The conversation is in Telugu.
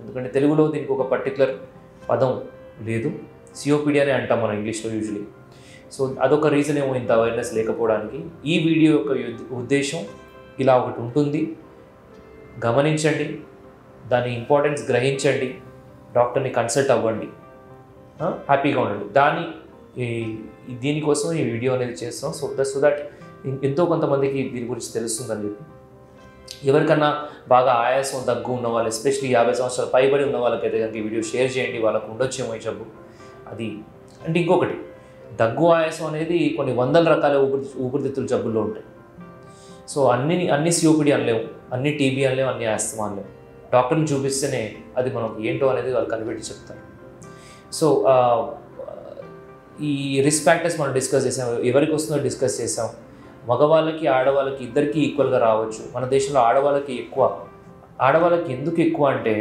ఎందుకంటే తెలుగులో దీనికి ఒక పర్టికులర్ పదం లేదు. సిఓపిడి అని అంటాం మనం ఇంగ్లీష్లో యూజువలీ. సో అదొక రీజన్ ఏమో ఇంత అవేర్నెస్ లేకపోవడానికి. ఈ వీడియో యొక్క ఉద్దేశం ఇలా ఒకటి ఉంటుంది, గమనించండి, దాని ఇంపార్టెన్స్ గ్రహించండి, డాక్టర్ని కన్సల్ట్ అవ్వండి, హ్యాపీగా ఉండండి. దీనికోసం ఈ వీడియో అనేది చేస్తాం. సో దట్ ఎంతో కొంతమందికి దీని గురించి తెలుస్తుందని చెప్పి. ఎవరికన్నా బాగా ఆయాసం దగ్గు ఉన్న వాళ్ళు, ఎస్పెషల్లీ 50 సంవత్సరాలు పైబడి ఉన్న వాళ్ళకైతే కనుక ఈ వీడియో షేర్ చేయండి. వాళ్ళకు ఉండొచ్చేమో ఈ జబ్బు అది. అంటే ఇంకొకటి, దగ్గు ఆయాసం అనేది కొన్ని వందల రకాల ఊపిరితిత్తుల జబ్బుల్లో ఉంటాయి. సో అన్ని సిఓపిడి అనలేము, అన్ని టీబీ అనలేము, అన్ని ఆస్తమా అనలేము. డాక్టర్ని చూపిస్తేనే అది మనకు ఏంటో అనేది వాళ్ళు కనిపెట్టి చెప్తారు. సో ఈ రిస్క్ ఫ్యాక్టర్స్ మనం డిస్కస్ చేసాం, ఎవరికి వస్తుందో డిస్కస్ చేసాం. మగవాళ్ళకి ఆడవాళ్ళకి ఇద్దరికీ ఈక్వల్గా రావచ్చు. మన దేశంలో ఆడవాళ్ళకి ఎక్కువ. ఆడవాళ్ళకి ఎందుకు ఎక్కువ అంటే